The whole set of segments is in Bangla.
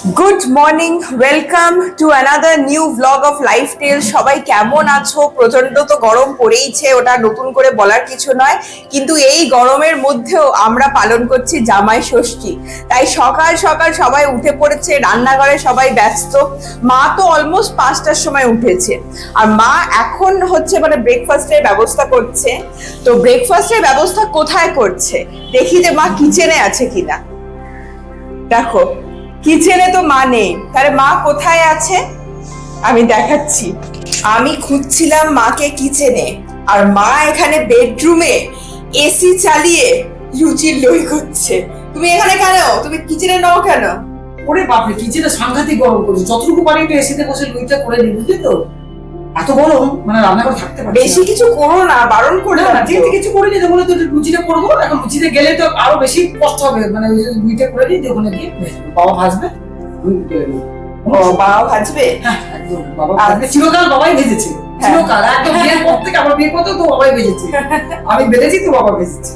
Good morning, welcome to another new blog of life tale. সবাই কেমন আছো? প্রচন্ড তো গরম পড়েইছে, ওটা নতুন করে বলার কিছু নয়, কিন্তু এই গরমের মধ্যেও আমরা পালন করছি জামাই ষষ্ঠী। তাই সকাল সকাল সবাই উঠে পড়েছে, রান্নাঘরে সবাই ব্যস্ত। মা তো অলমোস্ট 5টার সময় উঠেছে, আর মা এখন হচ্ছে ব্রেকফাস্টের ব্যবস্থা করছে। তো ব্রেকফাস্টের ব্যবস্থা কোথায় করছে দেখি যে মা কিচেনে আছে কিনা। দেখো, কিচেনে তো মা নেই, তাহলে মা কোথায় আছে আমি দেখাচ্ছি। আমি খুঁজছিলাম মাকে কিচেনে, আর মা এখানে বেডরুমে এসি চালিয়ে লুচির লই করছে। তুমি এখানে কেন? তুমি কিচেনে নাও কেন? ওরে বাপরে, কিচেনে সাংঘাতিক গরম করছে। যতটুকু পারি একটু এসিতে বসে লুইটা করে নিই, বুঝলি তো? এত গরম, রান্নাঘরে থাকতে পারছি বেশি কিছু করো না, বারণ করলাম না। যেহেতু কিছু করে নিতে বলে তো লুচিটা করবো। এখন লুচিতে গেলে তো আরো বেশি কষ্ট হবে, লুইটা করে নিই, ওখানে গিয়ে বাবা ভাজবে। ও, বাবা ভাজবে? হ্যাঁ, একদম বাবা ভাজবে। চিরকাল বাবাই ভেজেছে, চিরকাল একদম বিয়ের পর থেকে। আমার বিয়ের পর তো বাবাই ভেজেছে, আমি বেঁধেছি তো বাবা ভেজেছে।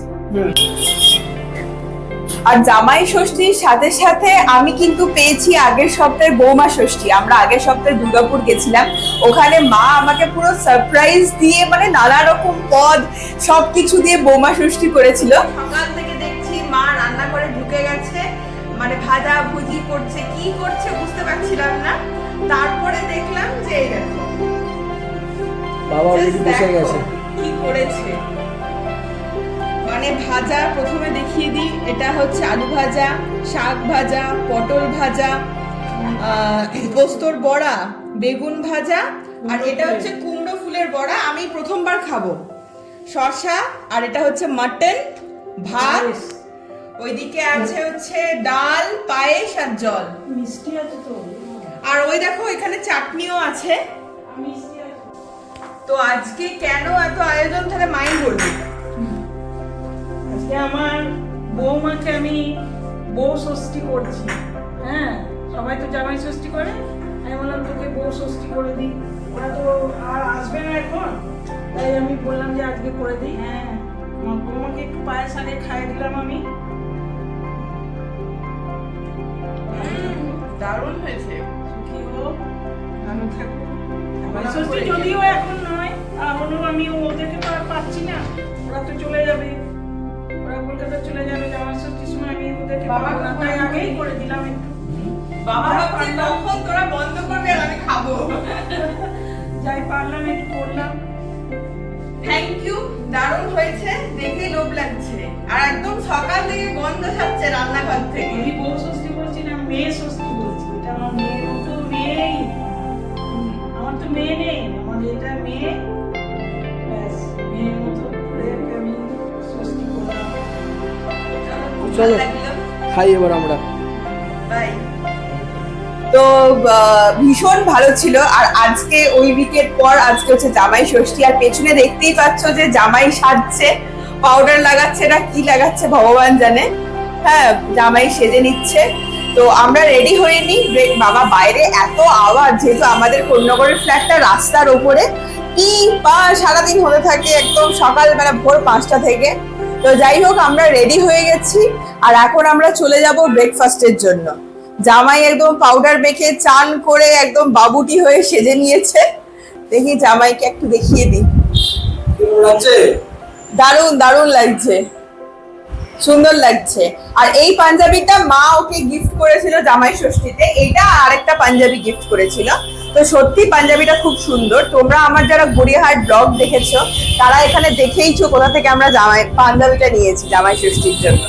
আর জামাই ষষ্ঠীর সাথে সাথে আমি কিন্তু পেয়েছি আগের সপ্তাহে বৌমা ষষ্ঠী। আমরা আগের সপ্তাহে দুর্গাপুর গেছিলাম, ওখানে মা আমাকে পুরো সারপ্রাইজ দিয়ে নানা রকম পদ সবকিছু দিয়ে বৌমা ষষ্ঠী করেছিল। সকাল থেকে দেখছি মা রান্না করে ঢুকে গেছে, ভাজা ভুজি করছে, কি করছে বুঝতে পারছিলাম না। তারপরে দেখলাম যে এই দেখো বাবা অলরেডি বসে গেছে। কি করেছে ভাজা প্রথমে দেখিয়ে দিই। এটা হচ্ছে আলু ভাজা, শাক ভাজা, পটল ভাজা, পোস্তর বড়া, বেগুন ভাজা, আর এটা হচ্ছে কুমড়ো ফুলের বড়া। আমি প্রথমবার খাবো। শসা, আর এটা হচ্ছে মাটন, ভাত, ওইদিকে আছে হচ্ছে ডাল, পায়েস আর জল। মিষ্টি আছে তো, আর ওই দেখো এখানে চাটনিও আছে। তো আজকে কেন এত আয়োজন, তাহলে মাই বলবি। আজকে আমার বৌমাকে আমি বউ ষষ্ঠী করছি। হ্যাঁ, সবাই তো জামাই ষষ্ঠী করে, আমি বললাম তোকে বউ ষষ্ঠী করে দিই। ওরা তো আর আসবে না এখন, তাই আমি বললাম যে আজকে করে দিই। হ্যাঁ, আমার বৌমাকে একটু পায়েস আগে খাইয়ে দিলাম আমি। দারুণ হয়েছে। সুখী হোক, ভালো থাকো। জামাই ষষ্ঠী যদিও এখন নয়, এখনো আমি ওদেরকে তো আর পাচ্ছি না, ওরা তো চলে যাবে, ওরা কলকাতা চলে যাবে জামাই ষষ্ঠীর সময়। আমি ওদেরকে তাই আগেই করে দিলাম একটু। বাবা ভাবছে কখন তোরা বন্ধ করবে আর আমি খাবো। যাই পারলাম একটু করলাম। থ্যাংক ইউ, দারুণ হয়েছে, দেখে লোভ লাগছে। আর একদম সকাল থেকে গন্ধ ছাড়ছে রান্নাঘর থেকে। আমি বউ ষষ্ঠী বলছি না, মেয়ে ষষ্ঠী বলছি। এটা আমার মেয়ের মতো মেয়েই। আমার তো মেয়ে নেই, আমার এটা মেয়ে, ব্যাস মেয়ের মতো করে আমি ষষ্ঠী করলাম। চলো খাই এবার আমরা। বাই। তো ভীষণ ভালো ছিল। আর আজকে ওই উইকের পর আজকে হচ্ছে জামাই ষষ্ঠী, আর পেছনে দেখতেই পাচ্ছ যে জামাই সাজছে, পাউডার লাগাচ্ছে না কি লাগাচ্ছে ভগবান জানে। হ্যাঁ, জামাই সেজে নিচ্ছে। তো আমরা রেডি হয়ে নিই। বাবা বাইরে এত আওয়াজ, যেহেতু আমাদের কোন্নগরের ফ্ল্যাটটা রাস্তার ওপরে, কি পা সারাদিন হতে থাকে, একদম সকাল ভোর 5টা থেকে। তো যাই হোক, আমরা রেডি হয়ে গেছি, আর এখন আমরা চলে যাব ব্রেকফাস্টের জন্য। জামাই একদম পাউডার মেখে চান করে একদম বাবুটি হয়ে সেজে নিয়েছে। দেখি জামাইকে একটু দেখিয়ে দিই। দারুণ দারুণ লাগছে, সুন্দর লাগছে। আর এই পাঞ্জাবিটা মা ওকে গিফট করেছিল জামাই ষষ্ঠীতে, এইটা আরেকটা পাঞ্জাবি গিফট করেছিল। তো সত্যি পাঞ্জাবিটা খুব সুন্দর। তোমরা আমার যারা গড়িয়াহাট ব্লগ দেখেছো, তারা এখানে দেখেইছো কোথা থেকে আমরা পাঞ্জাবিটা নিয়েছি জামাই ষষ্ঠীর জন্য।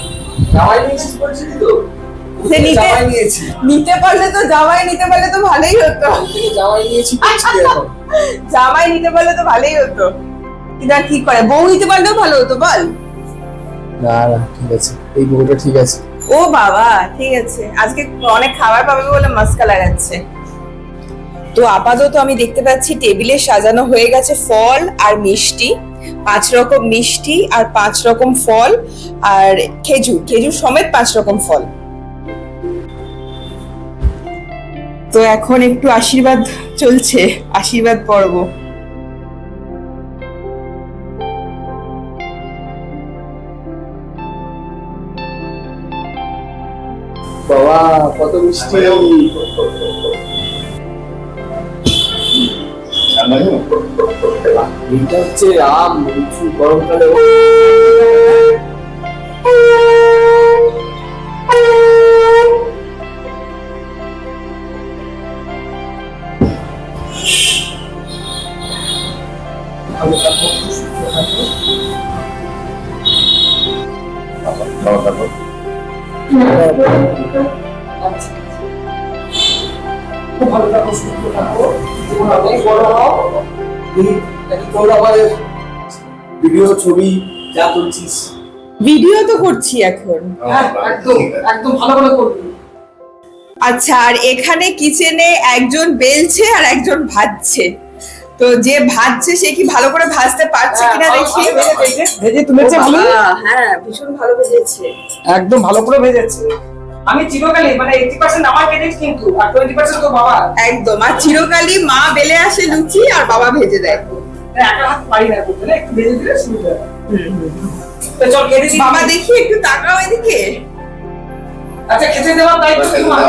জামাই নিয়েছিস বলছিস তো? নিতে পারলে তো, জামাই নিতে পারলে তো ভালোই হতো। জামাই নিয়েছি জামাই নিতে পারলে তো ভালোই হতো, কিন্তু আর কি করে, বউ নিতে পারলেও ভালো হতো বল। না না, ঠিক আছে, এই বউটা ঠিক আছে। ও বাবা, ঠিক আছে, আজকে অনেক খাবার পাবে বলে মাস্কা লাগাচ্ছে। তো আপাতত আমি দেখতে পাচ্ছি টেবিলে সাজানো হয়ে গেছে ফল আর মিষ্টি, 5 রকম মিষ্টি আর 5 রকম ফল, আর খেজুর, খেজুর সমেত 5 রকম ফল। তো এখন একটু আশীর্বাদ চলছে, আশীর্বাদ পর্ব। বাবা বাবা কত মিষ্টি। এইটা হচ্ছে আম, লিচু গরমকালে। খুব ভালো থাকো, সুস্থ থাকো, জীবন অনেক বড় হও। তোর আমাদের ভিডিও ছবি যা করছিস, ভিডিও তো করছি এখন। একদম একদম ভালো করে করবি। আচ্ছা, আর এখানে কিচেনে একজন বেলছে আর একজন ভাজছে। তো যে ভাজছে সে কি ভালো করে ভাজতে পারছে কিনা দেখি। ভেজে তুলেছে ভালো, হ্যাঁ ভীষণ ভালো ভেজেছে, একদম ভালো করে ভেজেছে। আমি চিরকালই মানে 80% আমার ক্রেডিট, কিন্তু আর 20% তো বাবা। একদম। আর চিরকালই মা বেলে আসে লুচি আর বাবা ভেজে দেয়। একা হাত পারি না করতে, না একটু ভেজে দিলে সুবিধা। তো চল খেতে দিই। বাবা দেখি একটু তাকাও এদিকে। আচ্ছা, খেতে দেওয়ার দায়িত্ব তোমার।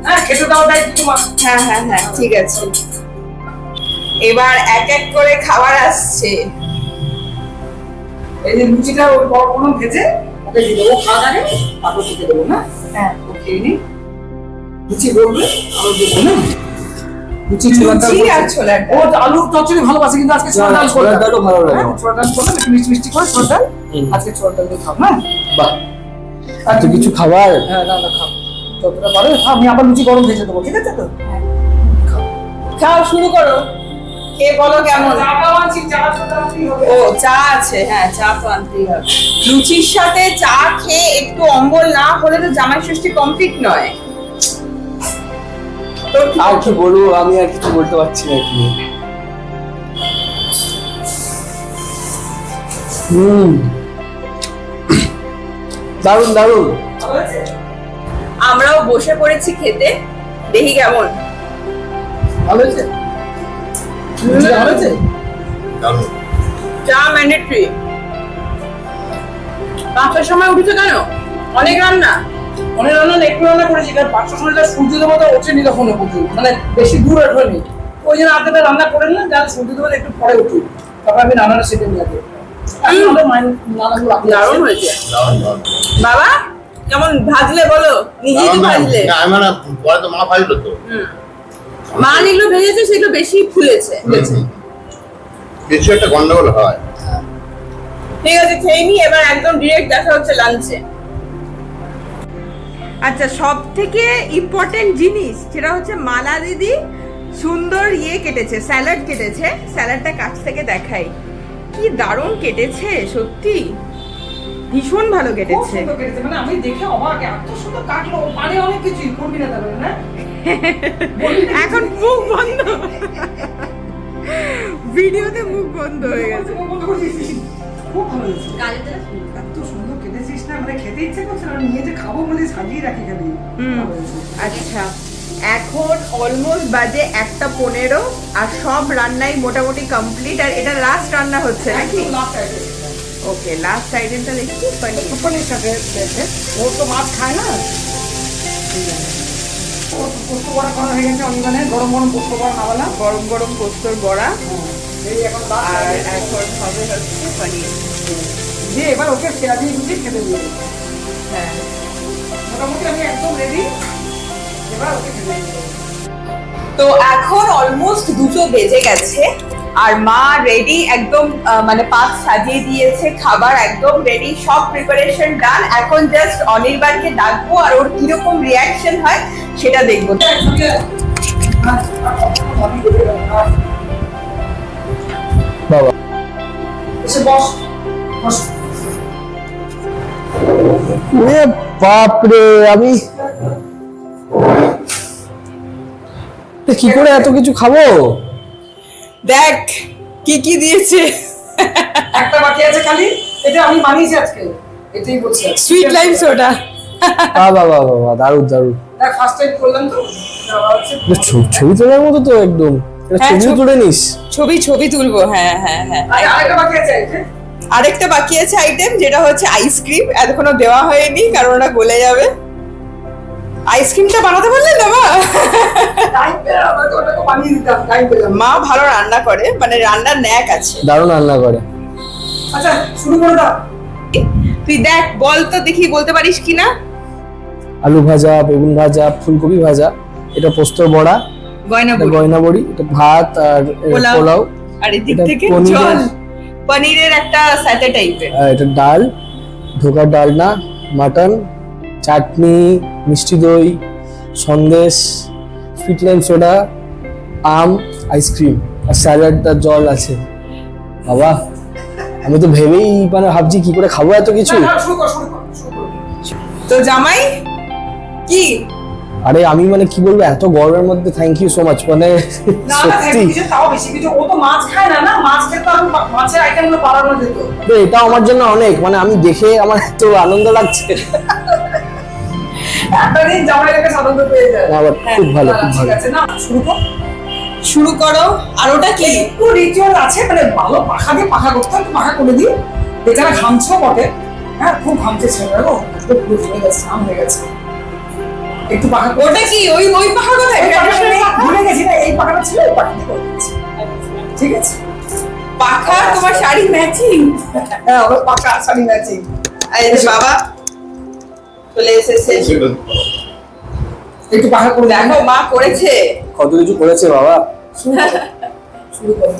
হ্যাঁ, খেতে দেওয়ার দায়িত্ব তোমার। হ্যাঁ হ্যাঁ হ্যাঁ, ঠিক আছে। এবার এক এক করে খাবার আসছে। এই যে লুচিটা ওর বড় কোনো ভেজে ওকে দিয়ে দেবো, খাওয়ার আগে তারপর খেতে দেবো না। হ্যাঁ, ও খেয়ে নি। লুচি বলবে আরো দেবো না। লুচি লুচি আর ছোলার ডাল। ও আলুর চচ্চড়ি ভালোবাসে, কিন্তু আজকে ছোলার ডাল ছোলার ডালও ভালো লাগে। হ্যাঁ, ছোলার ডাল করলাম, একটু মিষ্টি মিষ্টি করে ছোলার ডাল। আজকে ছোলার ডাল দিয়ে খাও। হ্যাঁ বাহ, এত কিছু খাবার। হ্যাঁ, না না খাও, যতটা পারো খাও। আমি আবার লুচি গরম ভেজে দেবো, ঠিক আছে তো? খাও, শুরু করো। কে বলো কেমন? চাটা আনছি, চাটা সাথে আনতেই হবে। ও, চা আছে, হ্যাঁ চা তো আনতেই হবে। লুচির সাথে চা খেয়ে একটু অম্বল না হলে তো জামাই ষষ্ঠী কমপ্লিট নয়। তো আর কি বলবো, আমি আর কিছু বলতে পারছি না কি। দারুন দারুন। ভালো হয়েছে? আমরাও বসে পড়েছি খেতে, দেখি কেমন। ভালো হয়েছে? লুচি ভালো হয়েছে? চা ম্যান্ডেটরি। 5টার সময় উঠেছে কেন? অনেক রান্না। অনেক রান্না একটু রান্না করেছি, কারণ 500 সময় সূর্য দেবতা ওঠেনি তখন প্রচুর, মানে বেশি দূর ওঠেনি। ওই জন্য আগে রান্না করে নিলাম, যাতে সূর্য দেবতা একটু পরে উঠুক, তারপর আমি রান্নাটা সেটে নিয়ে যাবো। দারুণ হয়েছে। বাবা কেমন ভাজলে বলো? নিজেই তো ভাজলে। পরে তো মা ভাজলো তো। মা যেগুলো ভেজেছে সেগুলো বেশি ফুলেছে। কিছু একটা গন্ডগোল হয়। ঠিক আছে, খেয়ে নি। এবার একদম ডিরেক্ট দেখা হচ্ছে লাঞ্চে। আচ্ছা, সব থেকে ইম্পর্টেন্ট জিনিস সেটা হচ্ছে মালা দিদি সুন্দর কেটেছে, স্যালাড কেটেছে। স্যালাডটা কাছ থেকে দেখাই, কি দারুণ কেটেছে, সত্যি ভীষণ ভালো কেটেছে। মানে আমি দেখে অবাক, এত সুন্দর কাটলো। পারে অনেক কিছুই করবি না তাহলে, না? এখন মুখ বন্ধ, ভিডিওতে মুখ বন্ধ হয়ে গেছে। খুব ভালো হয়েছে। এত সুন্দর কেটেছিস না, মানে খেতে ইচ্ছে করছে না, নিয়ে যে খাবো বলে সাজিয়ে রাখি খালি। আচ্ছা, এখন অলমোস্ট বাজে 1:15 আর সব রান্নাই মোটামুটি কমপ্লিট। আর এটা লাস্ট রান্না হচ্ছে নাকি? ওকে, লাস্ট আইটেমটা দেখি। পনির সাথে ওর তো মাছ খায় না। পোস্ত বড়া করা হয়ে গেছে অনির্বাণে, গরম গরম পোস্ত বড়া নামালাম। গরম গরম পোস্তর বড়া। এই এখন আর এখন হবে হচ্ছে পনির। যে এবার ওকে পেঁয়াজি দিয়ে খেতে দিয়ে দেবো। হ্যাঁ, মোটামুটি আমি একদম রেডি, এবার ওকে খেতে দিয়ে দেবো। তো এখন অলমোস্ট 2 বেজে গেছে আর মা রেডি একদম, মানে পাত সাজিয়ে দিয়েছে, খাবার একদম রেডি, সব প্রিপারেশন ডান। এখন জাস্ট অনির্বাণকে ডাকবো আর ওর কিরকম রিয়াকশন হয় সেটা দেখবো। বাবা এসে বস বস। এ বাপরে, আমি কি করে এত কিছু খাবো? দেখ কি কি দিয়েছে। একটা বাকি আছে খালি, এটা আমি বানিয়েছি আজকে, এটাই বলছি। Sweet lime soda. বাবা বাবা, দারুণ দারুণ। দেখ ফার্স্ট টাইম করলাম তো, ছবি তোলার মতো তো একদম। হ্যাঁ, ছবিও তুলে নিস। ছবি তুলবো। হ্যাঁ হ্যাঁ হ্যাঁ। আরেকটা বাকি আছে এই যে। আরেকটা বাকি আছে আইটেম, যেটা হচ্ছে আইসক্রিম। এখনো দেওয়া হয়নি কারণ ওটা গলে যাবে। আইসক্রিমটা বানাতে পারলেন না মা? টাইম পেলে আমাকে ওটাকে বানিয়ে দিতাম, টাইম পেলাম। মা ভালো রান্না করে, মানে রান্নার ন্যাক আছে। দারুণ রান্না করে। আচ্ছা শুরু করে দাও। তুই দেখ, বল তো দেখি বলতে পারিস কিনা। আলু ভাজা, বেগুন ভাজা, ফুলকপি ভাজা, এটা পোস্তর বড়া, গয়না এটা বল। গয়না বড়ি, এটা ভাত আর পোলাও, আর এদিক এটা থেকে পনিরের- জল, পনিরের একটা স্যাটে টাইপের। আর এটা ডাল, ঢোকার ডালনা, মাটন, চাটনি, মিষ্টি দই, সন্দেশ, সুইট লাইম সোডা, আম, আইসক্রিম আর স্যালাড আর জল আছে। বাবা, আমি তো ভেবেই মানে ভাবছি কি করে খাবো এত কিছু। না, শুরু কর, শুরু কর, শুরু কর। তো জামাই কি? আরে আমি মানে কি বলবো, এত গরমের মধ্যে থ্যাংক ইউ সো মাচ, মানে না, সত্যি কিছু তাও বেশি কিছু, ও তো মাছ খায় না, না মাছ খেতে আমি মাছের আইটেমগুলো বাড়ানো যেত। তো এটা আমার জন্য অনেক, মানে আমি দেখে আমার এত আনন্দ লাগছে। একটা দিন জামাই রেখে সাধারণত পেয়ে যায়। না, but খুব ভালো, খুব ঠিক ভালো। আছে, না শুরু কর। শুরু করো। আর ওটা কি? একটু রিচুয়াল আছে, মানে ভালো পাখা দিয়ে পাখা করতে হবে, পাখা করে দিই। বেচারা ঘামছেও বটে, হ্যাঁ খুব ঘামছে ছেলেরা গো, একটু পুরো জমে গেছে, ঘাম হয়ে গেছে। একটু পাখা করে ওটা কি? ওই ওই পাখা কোথায়? এই পাখাটা নেই, ভুলে গেছি না, এই পাখাটা ছিল, এই পাখা দিয়ে করে দিচ্ছি। ঠিক আছে, পাখা তোমার শাড়ি ম্যাচিং। হ্যাঁ আমার পাখা শাড়ি ম্যাচিং। এই যে বাবা চলে এসেছে। একটু পাখা করে দেখো দেখো। মা করেছে। কত কিছু করেছে বাবা। শুরু করো।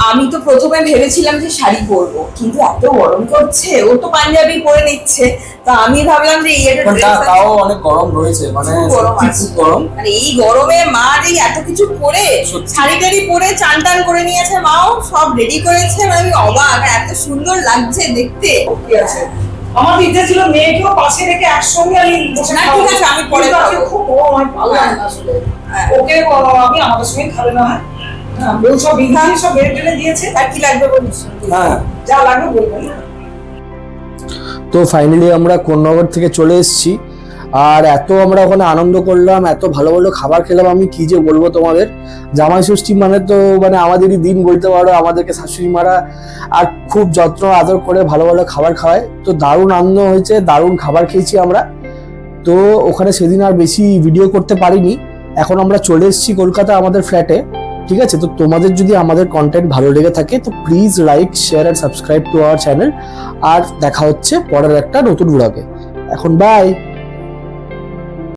আমি তো প্রথমে ভেবেছিলাম যে শাড়ি পরবো, কিন্তু এত গরম করছে, ও তো পাঞ্জাবি পরে নিচ্ছে, তো আমি ভাবলাম যে এটা তাও অনেক গরম রয়েছে, মানে গরম সত্যি আছে। খুব গরম। মানে এই গরমে মা যে এত কিছু পরে, সত্যি। শাড়ি টাড়ি পরে চান টান করে নিয়েছে, মাও সব রেডি করেছে, মানে আমি অবাক, আর এত সুন্দর লাগছে দেখতে। কি আছে, আমার ইচ্ছে ছিল মেয়েকেও পাশে রেখে একসঙ্গে আমি বসে না, খাবো। ঠিক আছে, আমি পরে কিন্তু আজকে খাবো। খুব গরম, আমি ভালো লাগে না আসলে। ওকে আমি আমাদের সঙ্গে খাবে না, হ্যাঁ বউ সব বিঘি সব বেড়ে টেনে দিয়েছে, আর কি লাগবে বলিস? হ্যাঁ, যা লাগবে বলবেন না। তো ফাইনালি আমরা কোন্নগর থেকে চলে এসেছি, আর এত আমরা ওখানে আনন্দ করলাম, এত ভালো ভালো খাবার খেলাম, আমি কি যে বলবো তোমাদের। জামাই ষষ্ঠী মানে তো মানে আমাদেরই দিন বলতে পারো, আমাদেরকে শাশুড়ি মারা আর খুব যত্ন আদর করে ভালো ভালো খাবার খাওয়ায়, তো দারুণ আনন্দ হয়েছে, দারুণ খাবার খেয়েছি আমরা। তো ওখানে সেদিন আর বেশি ভিডিও করতে পারিনি। এখন আমরা চলে এসেছি কলকাতা আমাদের ফ্ল্যাটে, ঠিক আছে? তো তোমাদের যদি আমাদের কন্টেন্ট ভালো লেগে থাকে তো please like, share and subscribe to our channel. আর দেখা হচ্ছে পরের একটা নতুন ব্লগে। এখন বাই।